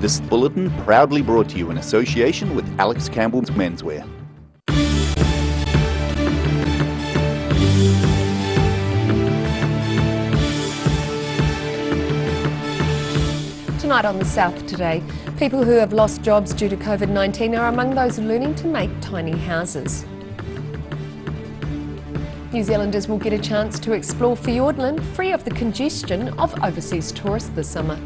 This bulletin proudly brought to you in association with Alex Campbell's Menswear. Tonight on The South Today, people who have lost jobs due to COVID-19 are among those learning to make tiny houses. New Zealanders will get a chance to explore Fiordland free of the congestion of overseas tourists this summer.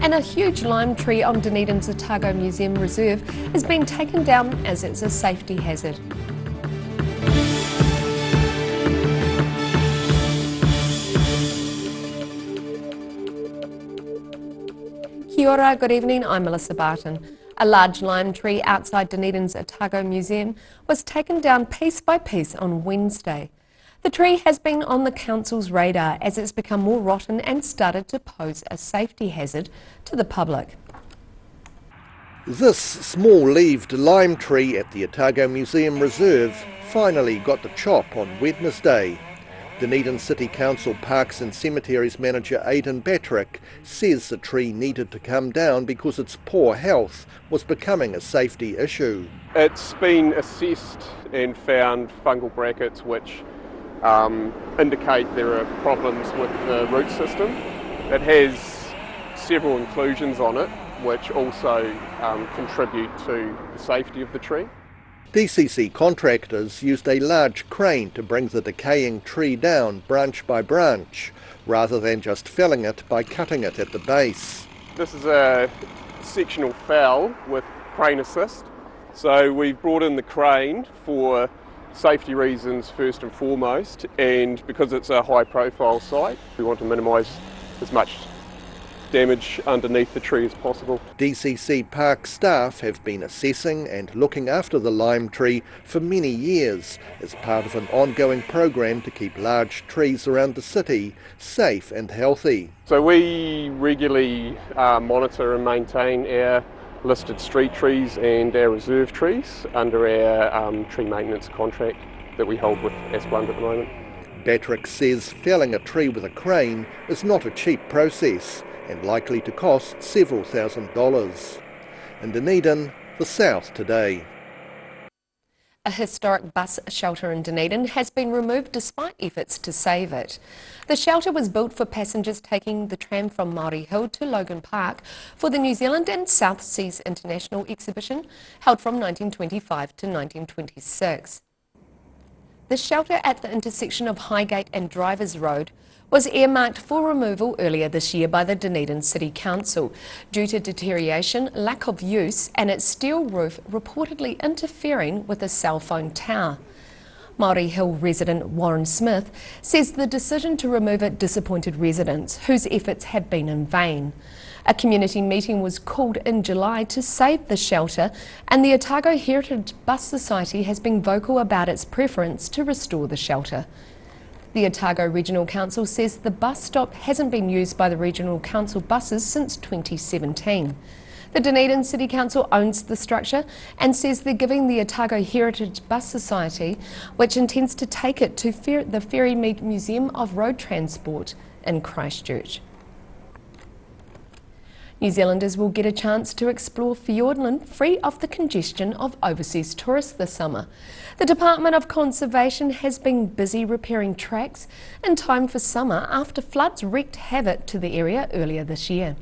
And a huge lime tree on Dunedin's Otago Museum Reserve has been taken down as it's a safety hazard. Kia ora, good evening, I'm Melissa Barton. A large lime tree outside Dunedin's Otago Museum was taken down piece by piece on Wednesday. The tree has been on the council's radar as it's become more rotten and started to pose a safety hazard to the public. This small-leaved lime tree at the Otago Museum Reserve finally got the chop on Wednesday. Dunedin City Council Parks and Cemeteries manager Aidan Batrick says the tree needed to come down because its poor health was becoming a safety issue. It's been assessed and found fungal brackets which indicate there are problems with the root system. It has several inclusions on it which also contribute to the safety of the tree. DCC contractors used a large crane to bring the decaying tree down branch by branch, rather than just felling it by cutting it at the base. This is a sectional fell with crane assist, so we've brought in the crane for safety reasons first and foremost, and because it's a high profile site, we want to minimise as much damage underneath the tree as possible. DCC Park staff have been assessing and looking after the lime tree for many years as part of an ongoing program to keep large trees around the city safe and healthy. So we regularly monitor and maintain our listed street trees and our reserve trees under our tree maintenance contract that we hold with Asplund at the moment. Batrick says felling a tree with a crane is not a cheap process and likely to cost several $1,000s. In Dunedin, The South Today. A historic bus shelter in Dunedin has been removed despite efforts to save it. The shelter was built for passengers taking the tram from Māori Hill to Logan Park for the New Zealand and South Seas International Exhibition held from 1925 to 1926. The shelter at the intersection of Highgate and Drivers Road was earmarked for removal earlier this year by the Dunedin City Council due to deterioration, lack of use and its steel roof reportedly interfering with a cell phone tower. Māori Hill resident Warren Smith says the decision to remove it disappointed residents whose efforts had been in vain. A community meeting was called in July to save the shelter, and the Otago Heritage Bus Society has been vocal about its preference to restore the shelter. The Otago Regional Council says the bus stop hasn't been used by the Regional Council buses since 2017. The Dunedin City Council owns the structure and says they're giving the Otago Heritage Bus Society, which intends to take it to the Ferrymead Museum of Road Transport in Christchurch. New Zealanders will get a chance to explore Fiordland free of the congestion of overseas tourists this summer. The Department of Conservation has been busy repairing tracks in time for summer after floods wreaked havoc to the area earlier this year.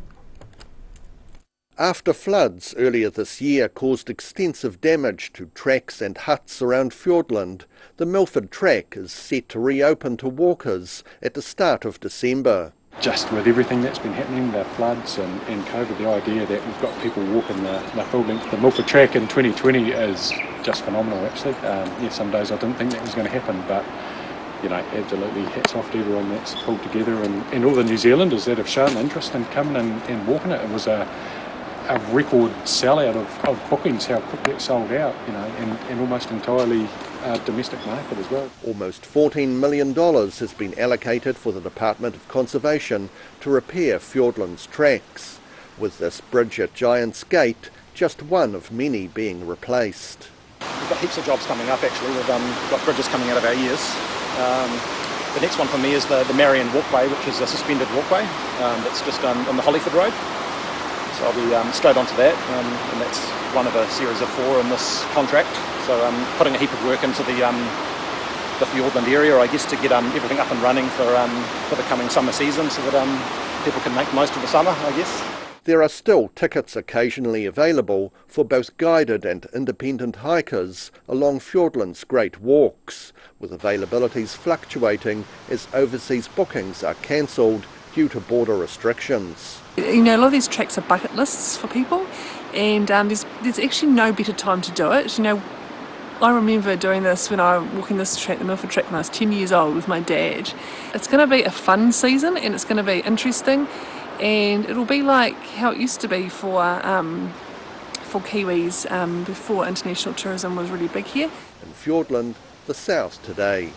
After floods earlier this year caused extensive damage to tracks and huts around Fiordland, the Milford track is set to reopen to walkers at the start of December. Just with everything that's been happening, the floods and COVID, the idea that we've got people walking the full length of the Milford track in 2020 is just phenomenal actually. Some days I didn't think that was going to happen, but absolutely hats off to everyone that's pulled together and all the New Zealanders that have shown interest in coming and walking it. It was a record sellout of bookings, how quickly it sold out, and almost entirely domestic market as well. Almost $14 million has been allocated for the Department of Conservation to repair Fiordland's tracks, with this bridge at Giant's Gate just one of many being replaced. We've got heaps of jobs coming up actually. We've got bridges coming out of our ears. The next one for me is the Marion Walkway, which is a suspended walkway that's just on the Hollyford Road. So I'll be straight onto that, and that's one of a series of 4 in this contract. So I'm putting a heap of work into the Fiordland area, I guess, to get everything up and running for the coming summer season, so that people can make the most of the summer, I guess. There are still tickets occasionally available for both guided and independent hikers along Fiordland's Great Walks, with availabilities fluctuating as overseas bookings are cancelled due to border restrictions. You know, a lot of these treks are bucket lists for people, and there's actually no better time to do it. You know, I remember doing this when I was walking this track, the Milford Track, when I was 10 years old with my dad. It's going to be a fun season, and it's going to be interesting, and it'll be like how it used to be for Kiwis before international tourism was really big here. In Fiordland, the South Today.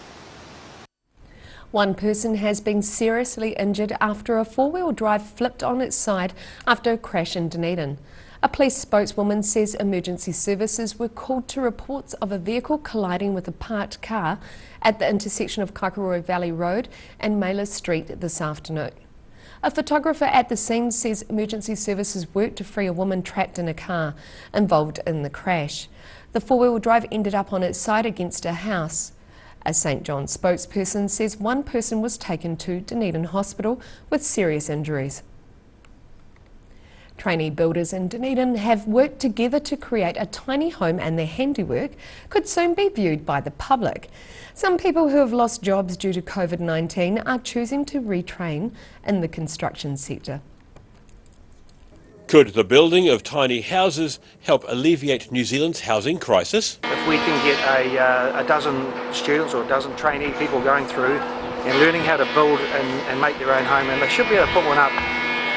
One person has been seriously injured after a four-wheel drive flipped on its side after a crash in Dunedin. A police spokeswoman says emergency services were called to reports of a vehicle colliding with a parked car at the intersection of Kaikorai Valley Road and Mailer Street this afternoon. A photographer at the scene says emergency services worked to free a woman trapped in a car involved in the crash. The four-wheel drive ended up on its side against a house. A St John's spokesperson says one person was taken to Dunedin Hospital with serious injuries. Trainee builders in Dunedin have worked together to create a tiny home, and their handiwork could soon be viewed by the public. Some people who have lost jobs due to COVID-19 are choosing to retrain in the construction sector. Could the building of tiny houses help alleviate New Zealand's housing crisis? If we can get a dozen students or a dozen trainee people going through and learning how to build and make their own home, and they should be able to put one up.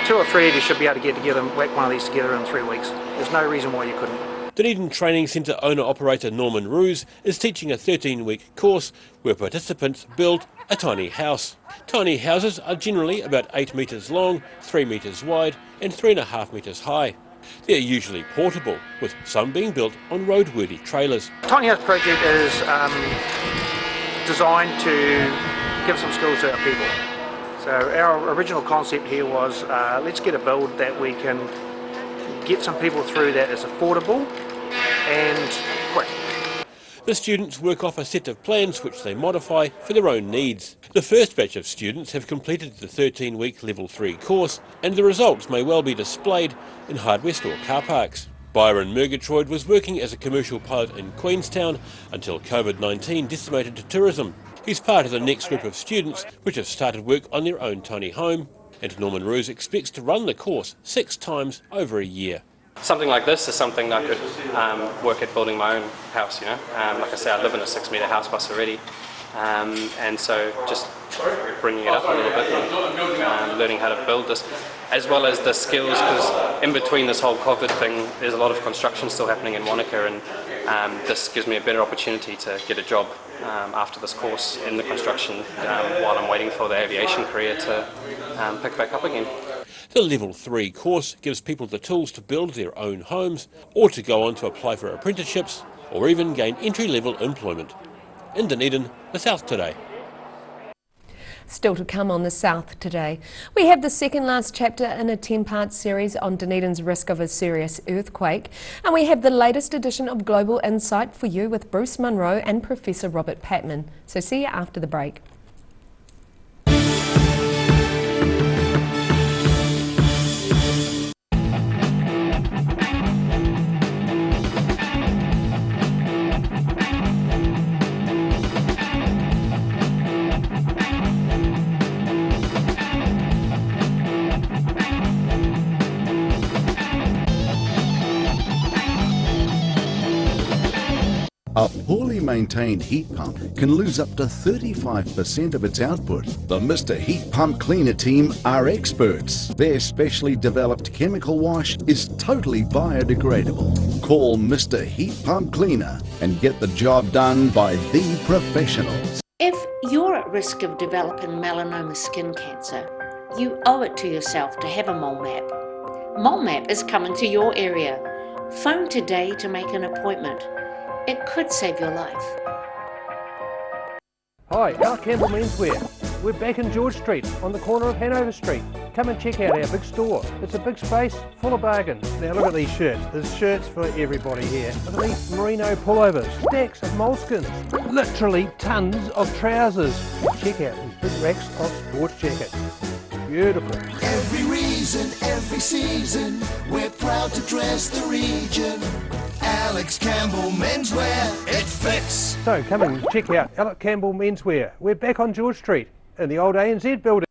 2 or 3 of you should be able to get together and whack one of these together in 3 weeks. There's no reason why you couldn't. Dunedin Training Centre owner-operator Norman Roos is teaching a 13-week course where participants build a tiny house. Tiny houses are generally about 8 metres long, 3 metres wide and 3.5 metres high. They're usually portable, with some being built on roadworthy trailers. Tiny House Project is designed to give some skills to our people. So our original concept here was let's get a build that we can get some people through that is affordable and quick. The students work off a set of plans which they modify for their own needs. The first batch of students have completed the 13-week Level 3 course, and the results may well be displayed in hardware store car parks. Byron Murgatroyd was working as a commercial pilot in Queenstown until COVID-19 decimated tourism. He's part of the next group of students which have started work on their own tiny home, and Norman Roos expects to run the course 6 times over a year. Something like this is something that I could work at building my own house, you know. Like I say, I live in a 6-metre house plus already, and so just bringing it up a little bit and learning how to build this, as well as the skills, because in between this whole COVID thing, there's a lot of construction still happening in Wanaka, and this gives me a better opportunity to get a job after this course in the construction while I'm waiting for the aviation career to pick back up again. The Level 3 course gives people the tools to build their own homes, or to go on to apply for apprenticeships, or even gain entry-level employment. In Dunedin, the South Today. Still to come on the South Today, we have the second last chapter in a 10-part series on Dunedin's risk of a serious earthquake, and we have the latest edition of Global Insight for you with Bruce Munro and Professor Robert Patman. So see you after the break. A poorly maintained heat pump can lose up to 35% of its output. The Mr. Heat Pump Cleaner team are experts. Their specially developed chemical wash is totally biodegradable. Call Mr. Heat Pump Cleaner and get the job done by the professionals. If you're at risk of developing melanoma skin cancer, you owe it to yourself to have a mole map. Mole map is coming to your area. Phone today to make an appointment. It could save your life. Hi, Alec Campbell Menswear. We're back in George Street on the corner of Hanover Street. Come and check out our big store. It's a big space full of bargains. Now look at these shirts. There's shirts for everybody here. Look at these merino pullovers, stacks of moleskins, literally tons of trousers. Check out these big racks of sports jackets. Beautiful. Every reason, every season, we're proud to dress the region. Alex Campbell Menswear, it fits. So come and check out Alec Campbell Menswear. We're back on George Street in the old ANZ building.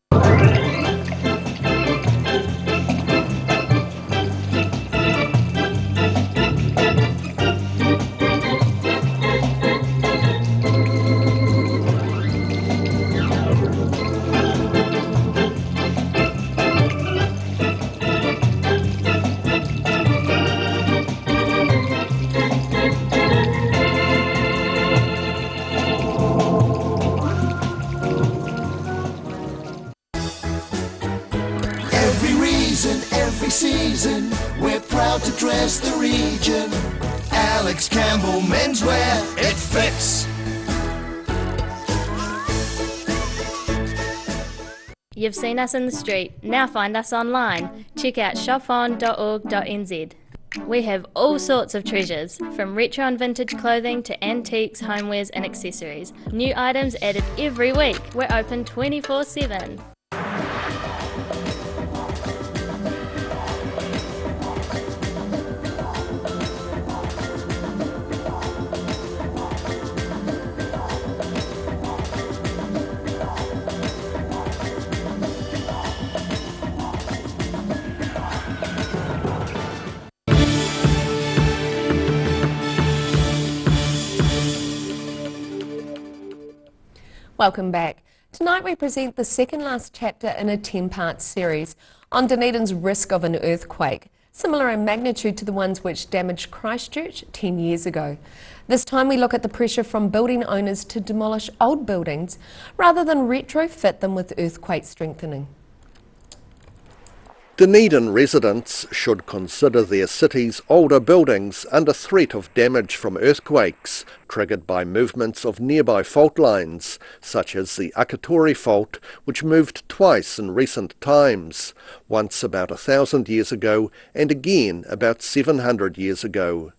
Every season, we're proud to dress the region. Alex Campbell Menswear, it fits. You've seen us in the street, now find us online. Check out shopon.org.nz. We have all sorts of treasures, from retro and vintage clothing to antiques, homewares and accessories. New items added every week. We're open 24/7. Welcome back. Tonight we present the second last chapter in a 10-part series on Dunedin's risk of an earthquake, similar in magnitude to the ones which damaged Christchurch 10 years ago. This time we look at the pressure from building owners to demolish old buildings rather than retrofit them with earthquake strengthening. Dunedin residents should consider their city's older buildings under threat of damage from earthquakes triggered by movements of nearby fault lines, such as the Akatori Fault, which moved twice in recent times, once about 1,000 years ago and again about 700 years ago.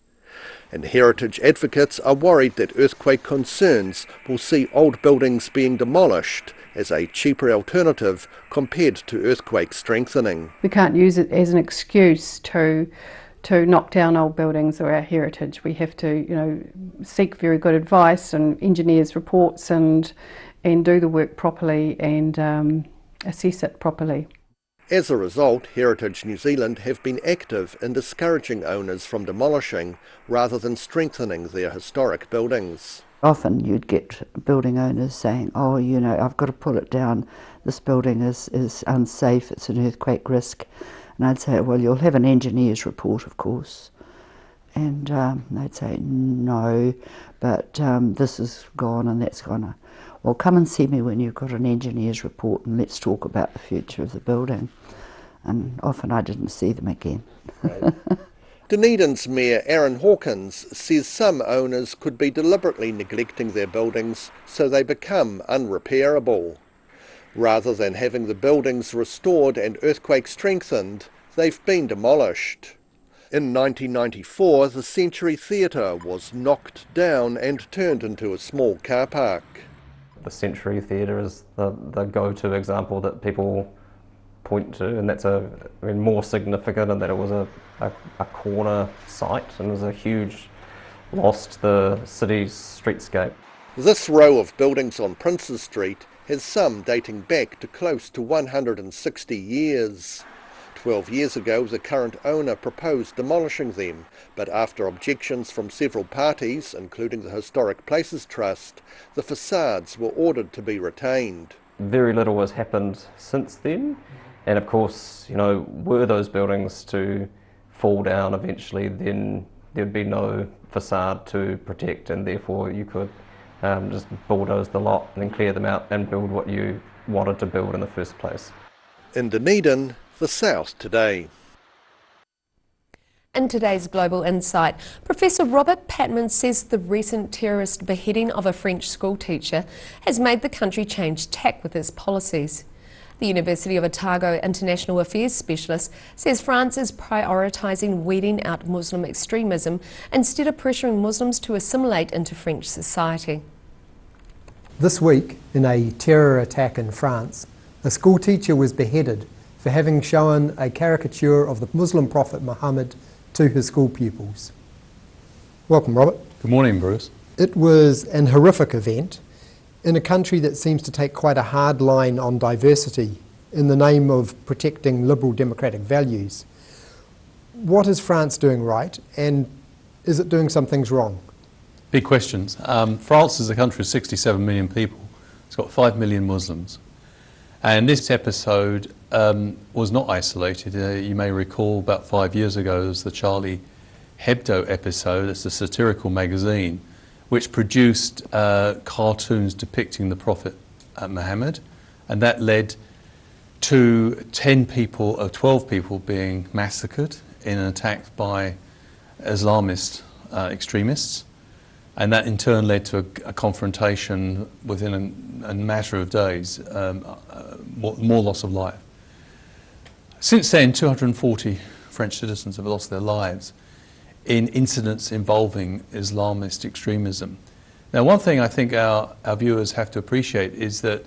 And heritage advocates are worried that earthquake concerns will see old buildings being demolished as a cheaper alternative compared to earthquake strengthening. We can't use it as an excuse to knock down old buildings or our heritage. We have to, seek very good advice and engineers' reports and do the work properly and assess it properly. As a result, Heritage New Zealand have been active in discouraging owners from demolishing rather than strengthening their historic buildings. Often you'd get building owners saying, oh, I've got to pull it down, this building is unsafe, it's an earthquake risk. And I'd say, well, you'll have an engineer's report, of course. And they'd say, no, but this is gone and that's gone. Well, come and see me when you've got an engineer's report and let's talk about the future of the building. And often I didn't see them again. Right. Dunedin's Mayor Aaron Hawkins says some owners could be deliberately neglecting their buildings so they become unrepairable. Rather than having the buildings restored and earthquake strengthened, they've been demolished. In 1994, the Century Theatre was knocked down and turned into a small car park. The Century Theatre is the go-to example that people point to, and that's more significant in that it was a corner site and was a huge loss to the city's streetscape. This row of buildings on Princes Street has some dating back to close to 160 years. 12 years ago, the current owner proposed demolishing them, but after objections from several parties, including the Historic Places Trust, the facades were ordered to be retained. Very little has happened since then, and of course, were those buildings to fall down eventually, then there'd be no facade to protect, and therefore you could just bulldoze the lot and then clear them out and build what you wanted to build in the first place. In Dunedin, the South today. In today's Global Insight, Professor Robert Patman says the recent terrorist beheading of a French schoolteacher has made the country change tack with its policies. The University of Otago International Affairs specialist says France is prioritising weeding out Muslim extremism instead of pressuring Muslims to assimilate into French society. This week, in a terror attack in France, a schoolteacher was beheaded for having shown a caricature of the Muslim prophet Muhammad to his school pupils. Welcome, Robert. Good morning, Bruce. It was an horrific event in a country that seems to take quite a hard line on diversity in the name of protecting liberal democratic values. What is France doing right, and is it doing some things wrong? Big questions. France is a country of 67 million people. It's got 5 million Muslims. And this episode was not isolated. You may recall about 5 years ago there was the Charlie Hebdo episode. It's a satirical magazine which produced cartoons depicting the Prophet Muhammad, and that led to 12 people being massacred in an attack by Islamist extremists, and that in turn led to a confrontation within a matter of days, more loss of life. Since then, 240 French citizens have lost their lives in incidents involving Islamist extremism. Now, one thing I think our viewers have to appreciate is that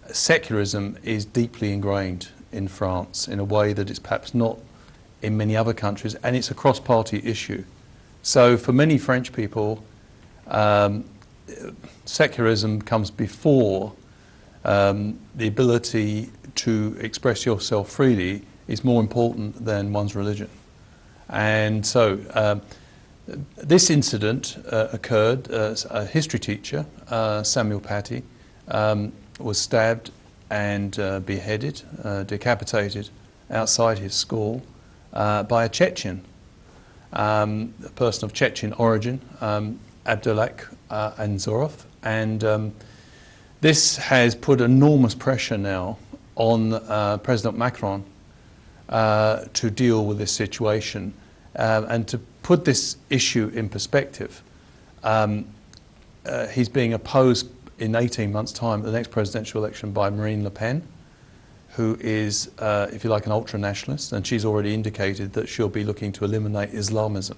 secularism is deeply ingrained in France in a way that it's perhaps not in many other countries, and it's a cross-party issue. So for many French people, secularism comes before the ability to express yourself freely is more important than one's religion. And so this incident occurred. A history teacher, Samuel Paty, was stabbed and beheaded, decapitated outside his school by a Chechen, a person of Chechen origin, Abdullah Anzorov. And this has put enormous pressure now on President Macron to deal with this situation. And to put this issue in perspective, he's being opposed in 18 months' time at the next presidential election by Marine Le Pen, who is, if you like, an ultra-nationalist, and she's already indicated that she'll be looking to eliminate Islamism.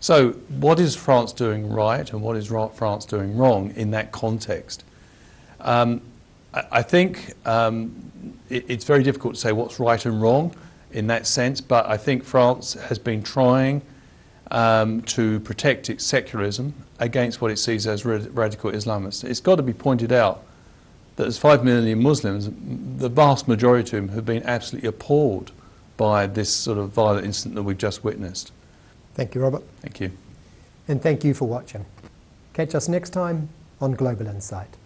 So what is France doing right and what is France doing wrong in that context? I think it's very difficult to say what's right and wrong in that sense, but I think France has been trying to protect its secularism against what it sees as radical Islamists. It's got to be pointed out that there's 5 million Muslims, the vast majority of whom have been absolutely appalled by this sort of violent incident that we've just witnessed. Thank you, Robert. Thank you. And thank you for watching. Catch us next time on Global Insight.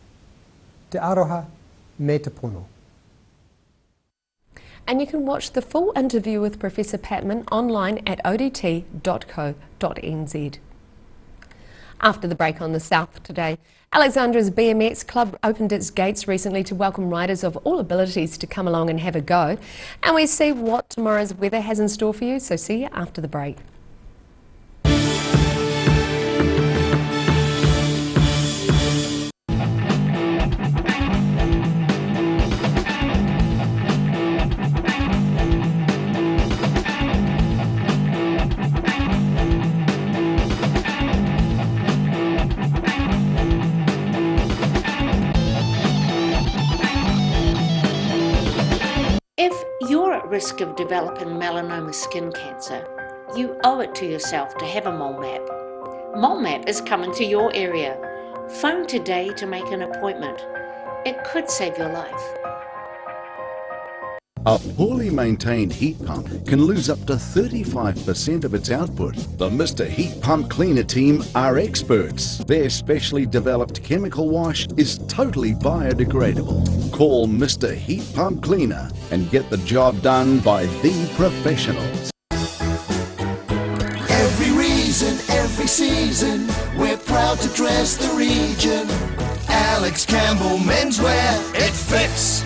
Te aroha, me te pono. And you can watch the full interview with Professor Patman online at odt.co.nz. After the break on The South today, Alexandra's BMX club opened its gates recently to welcome riders of all abilities to come along and have a go. And we see what tomorrow's weather has in store for you, so see you after the break. Risk of developing melanoma skin cancer, you owe it to yourself to have a mole map. Mole map is coming to your area. Phone today to make an appointment. It could save your life. A poorly maintained heat pump can lose up to 35% of its output. The Mr. Heat Pump Cleaner team are experts. Their specially developed chemical wash is totally biodegradable. Call Mr. Heat Pump Cleaner and get the job done by the professionals. Every reason, every season, we're proud to dress the region. Alex Campbell Menswear, it fits.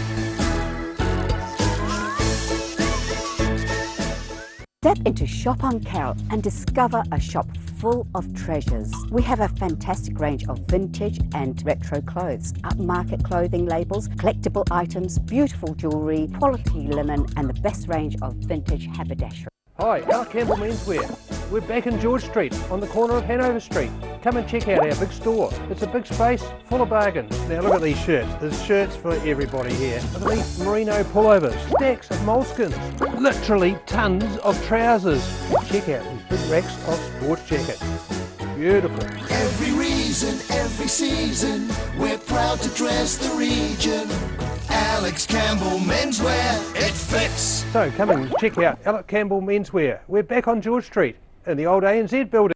Step into Shop on Carrot and discover a shop full of treasures. We have a fantastic range of vintage and retro clothes, upmarket clothing labels, collectible items, beautiful jewellery, quality linen and the best range of vintage haberdashery. Hi, Alec Campbell Menswear. We're back in George Street on the corner of Hanover Street. Come and check out our big store. It's a big space full of bargains. Now look at these shirts. There's shirts for everybody here. Look at these merino pullovers, stacks of moleskins, literally tons of trousers. Check out these big racks of sports jackets. Beautiful. Every reason, every season, we're proud to dress the region. Alex Campbell Menswear, it fits. So come and check out Alec Campbell Menswear. We're back on George Street in the old ANZ building.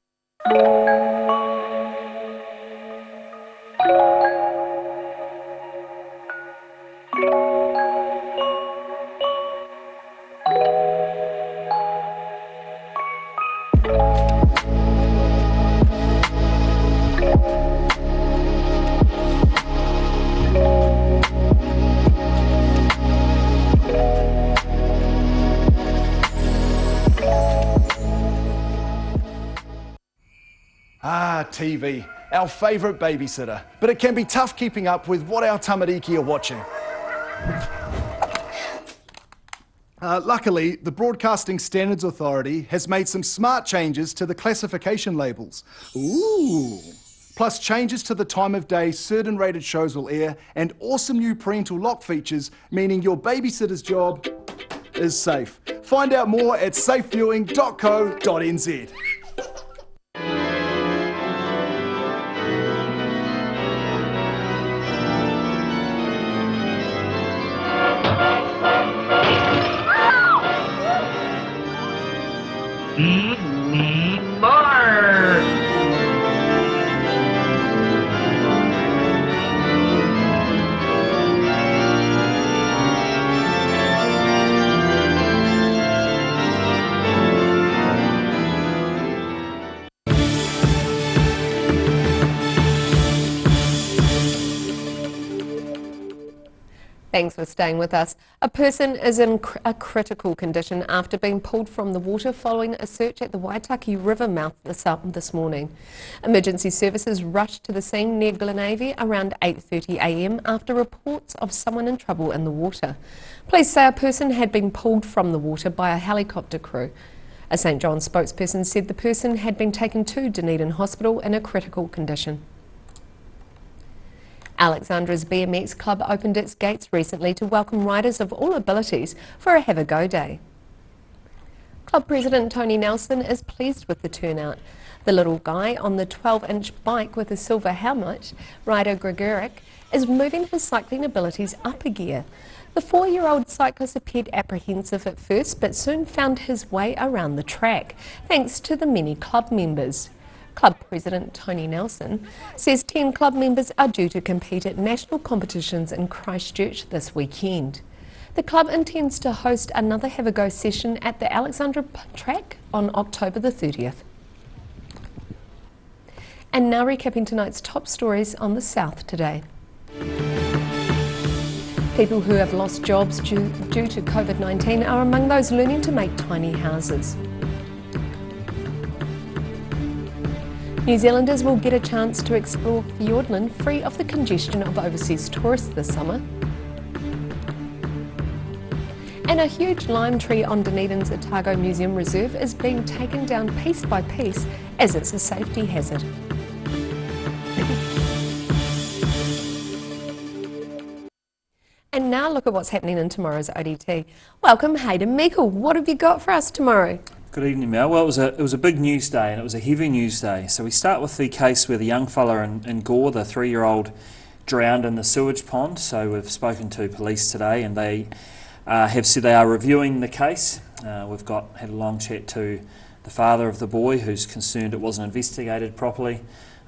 TV, our favourite babysitter, but it can be tough keeping up with what our tamariki are watching. Luckily, the Broadcasting Standards Authority has made some smart changes to the classification labels. Ooh! Plus changes to the time of day certain rated shows will air and awesome new parental lock features, meaning your babysitter's job is safe. Find out more at safeviewing.co.nz. Thanks for staying with us. A person is in a critical condition after being pulled from the water following a search at the Waitaki River mouth this morning. Emergency services rushed to the scene near Glenavy around 8:30 a.m. after reports of someone in trouble in the water. Police say a person had been pulled from the water by a helicopter crew. A St John's spokesperson said the person had been taken to Dunedin Hospital in a critical condition. Alexandra's BMX club opened its gates recently to welcome riders of all abilities for a Have a Go Day. Club President Tony Nelson is pleased with the turnout. The little guy on the 12-inch bike with a silver helmet, rider Gregoric, is moving his cycling abilities up a gear. The 4-year-old cyclist appeared apprehensive at first but soon found his way around the track, thanks to the many club members. Club President Tony Nelson says 10 club members are due to compete at national competitions in Christchurch this weekend. The club intends to host another Have a Go session at the Alexandra track on October the 30th. And now recapping tonight's top stories on the South today. People who have lost jobs due to COVID-19 are among those learning to make tiny houses. New Zealanders will get a chance to explore Fiordland free of the congestion of overseas tourists this summer. And a huge lime tree on Dunedin's Otago Museum Reserve is being taken down piece by piece as it's a safety hazard. And now look at what's happening in tomorrow's ODT. Welcome Hayden Meikle. What have you got for us tomorrow? Good evening, Mel. Well, it was a big news day, and it was a heavy news day. So we start with the case where the young fella in Gore, the 3-year-old, drowned in the sewage pond. So we've spoken to police today, and they have said they are reviewing the case. We've had a long chat to the father of the boy, who's concerned it wasn't investigated properly,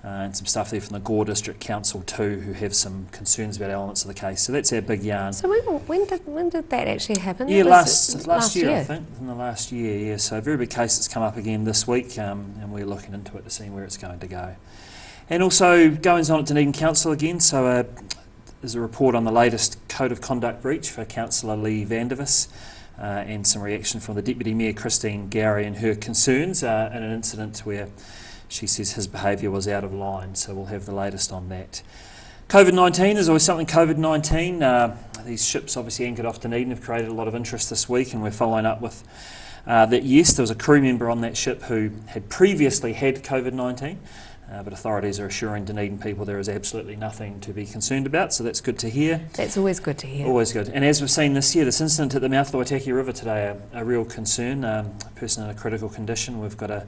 and some stuff there from the Gore District Council too, who have some concerns about elements of the case. So that's our big yarn. So when did that actually happen? Yeah, last year, I think, in the last year, yeah. So a very big case that's come up again this week, and we're looking into it to see where it's going to go. And also goings on at Dunedin Council again, so there's a report on the latest Code of Conduct breach for Councillor Lee Vandervis. and some reaction from the Deputy Mayor Christine Gowrie and her concerns in an incident where she says his behaviour was out of line. So we'll have the latest on that. COVID-19, there's always something COVID-19. These ships obviously anchored off Dunedin have created a lot of interest this week, and we're following up with that. Yes, there was a crew member on that ship who had previously had COVID-19, but authorities are assuring Dunedin people there is absolutely nothing to be concerned about, so that's good to hear. That's always good to hear. Always good. And as we've seen this year, this incident at the mouth of the Waitaki River today, a real concern, a person in a critical condition. We've got to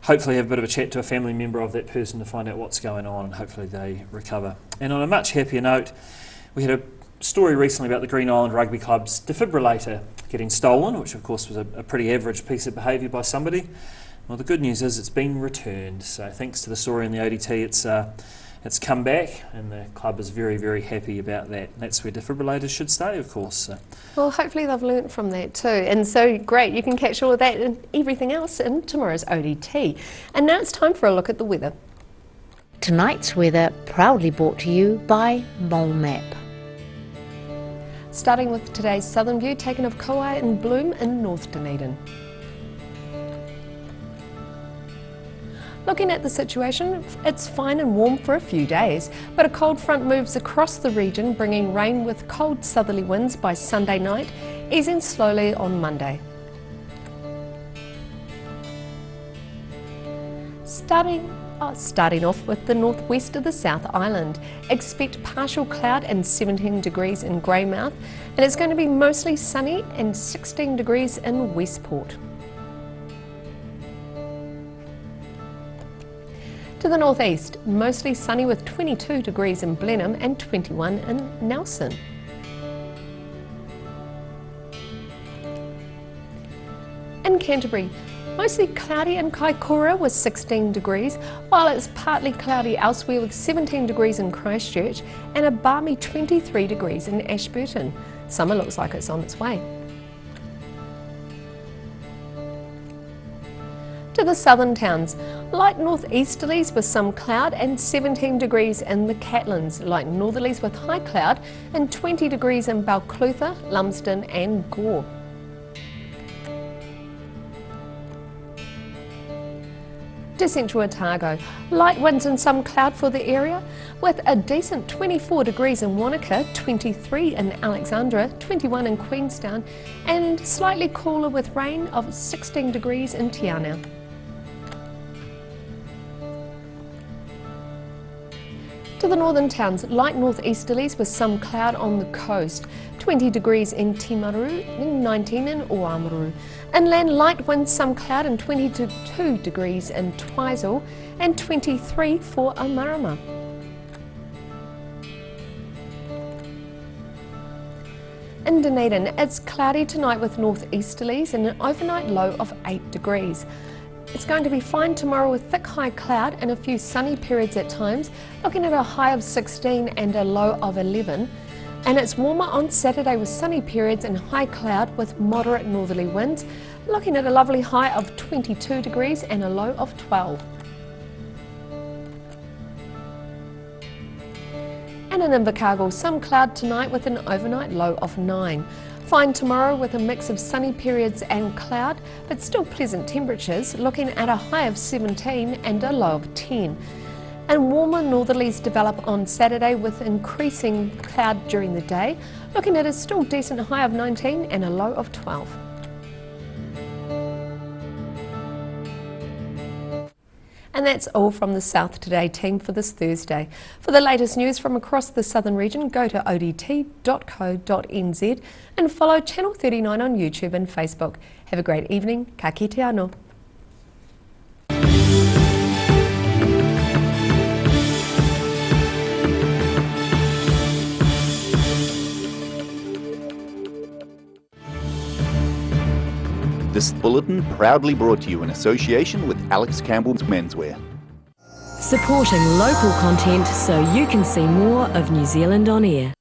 hopefully have a bit of a chat to a family member of that person to find out what's going on, and hopefully they recover. And on a much happier note, we had a story recently about the Green Island Rugby Club's defibrillator getting stolen, which of course was a pretty average piece of behaviour by somebody. Well, the good news is it's been returned. So thanks to the story in the ODT, it's come back, and the club is very, very happy about that. And that's where defibrillators should stay, of course. So. Well, hopefully they've learnt from that too. And so great, you can catch all of that and everything else in tomorrow's ODT. And now it's time for a look at the weather. Tonight's weather proudly brought to you by Mole Map. Starting with today's southern view, taken of Kauai and Bloom in North Dunedin. Looking at the situation, it's fine and warm for a few days, but a cold front moves across the region, bringing rain with cold southerly winds by Sunday night, easing slowly on Monday. Starting off with the northwest of the South Island, expect partial cloud and 17 degrees in Greymouth, and it's going to be mostly sunny and 16 degrees in Westport. To the northeast, mostly sunny with 22 degrees in Blenheim and 21 in Nelson. In Canterbury, mostly cloudy in Kaikoura with 16 degrees, while it's partly cloudy elsewhere with 17 degrees in Christchurch and a balmy 23 degrees in Ashburton. Summer looks like it's on its way. To the southern towns, light northeasterlies with some cloud and 17 degrees in the Catlins, light northerlies with high cloud and 20 degrees in Balclutha, Lumsden and Gore. To central Otago, light winds and some cloud for the area, with a decent 24 degrees in Wanaka, 23 in Alexandra, 21 in Queenstown, and slightly cooler with rain of 16 degrees in Te Anau. To the northern towns, light northeasterlies with some cloud on the coast, 20 degrees in Timaru and 19 in Oamaru. Inland, light winds, some cloud and 22 degrees in Twizel and 23 for Omarama. In Dunedin, it's cloudy tonight with northeasterlies and an overnight low of 8 degrees. It's going to be fine tomorrow with thick high cloud and a few sunny periods at times, looking at a high of 16 and a low of 11. And it's warmer on Saturday with sunny periods and high cloud with moderate northerly winds, looking at a lovely high of 22 degrees and a low of 12. And in Invercargill, some cloud tonight with an overnight low of 9. Fine tomorrow with a mix of sunny periods and cloud, but still pleasant temperatures, looking at a high of 17 and a low of 10. And warmer northerlies develop on Saturday with increasing cloud during the day, looking at a still decent high of 19 and a low of 12. And that's all from the South Today team for this Thursday. For the latest news from across the southern region, go to odt.co.nz and follow Channel 39 on YouTube and Facebook. Have a great evening. Ka kite anō. This bulletin proudly brought to you in association with Alex Campbell's Menswear. Supporting local content so you can see more of New Zealand on air.